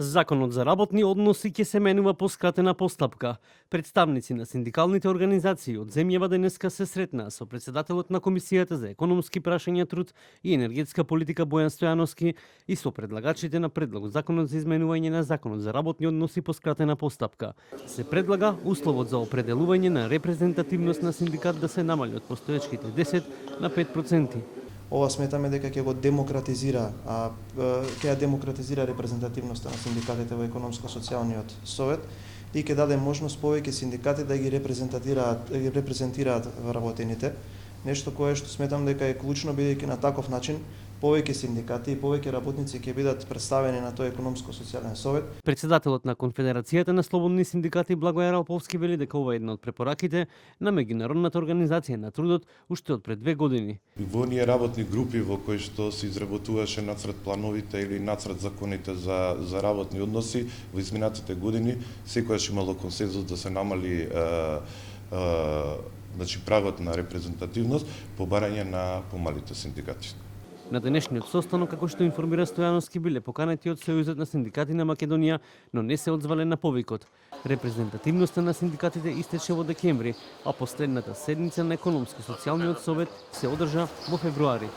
Законот за работни односи ќе се менува по скратена постапка. Представници на синдикалните организации од земјава денеска се сретнаа со председателот на Комисијата за економски прашања, труд и енергетска политика Бојан Стојановски и со предлагачите на предлогот законот за изменување на законот за работни односи по скратена постапка. Се предлага условот за определување на репрезентативност на синдикат да се намали од постоечките 10 на 5%. Ова сметаме дека ќе го демократизира, ќе ја демократизира репрезентативноста на синдикатите во економско-социјалниот совет и ќе даде можност повеќе синдикати да ги репрезентираат вработените. Нешто кое што сметам дека е клучно, бидејќи на таков начин повеќе синдикати и повеќе работници ќе бидат представени на тој економско-социјален совет. Председателот на Конфедерацијата на слободни синдикати Благој Раповски вели дека ова е една од препораките на меѓународната организација на трудот уште од пред 2 години. Во оние работни групи во кои што се изработуваше нацрт плановите или нацрт законите за работни односи во изминатите години, секогаш имало консензус да се намали прагот на репрезентативност по барање на помалите синдикати. На денешниот состанок, како што информира Стојановски, биле поканети од Сојузот на синдикати на Македонија, но не се одзвале на повикот. Репрезентативноста на синдикатите истече во декември, а последната седница на економско-социјалниот совет се одржа во февруари.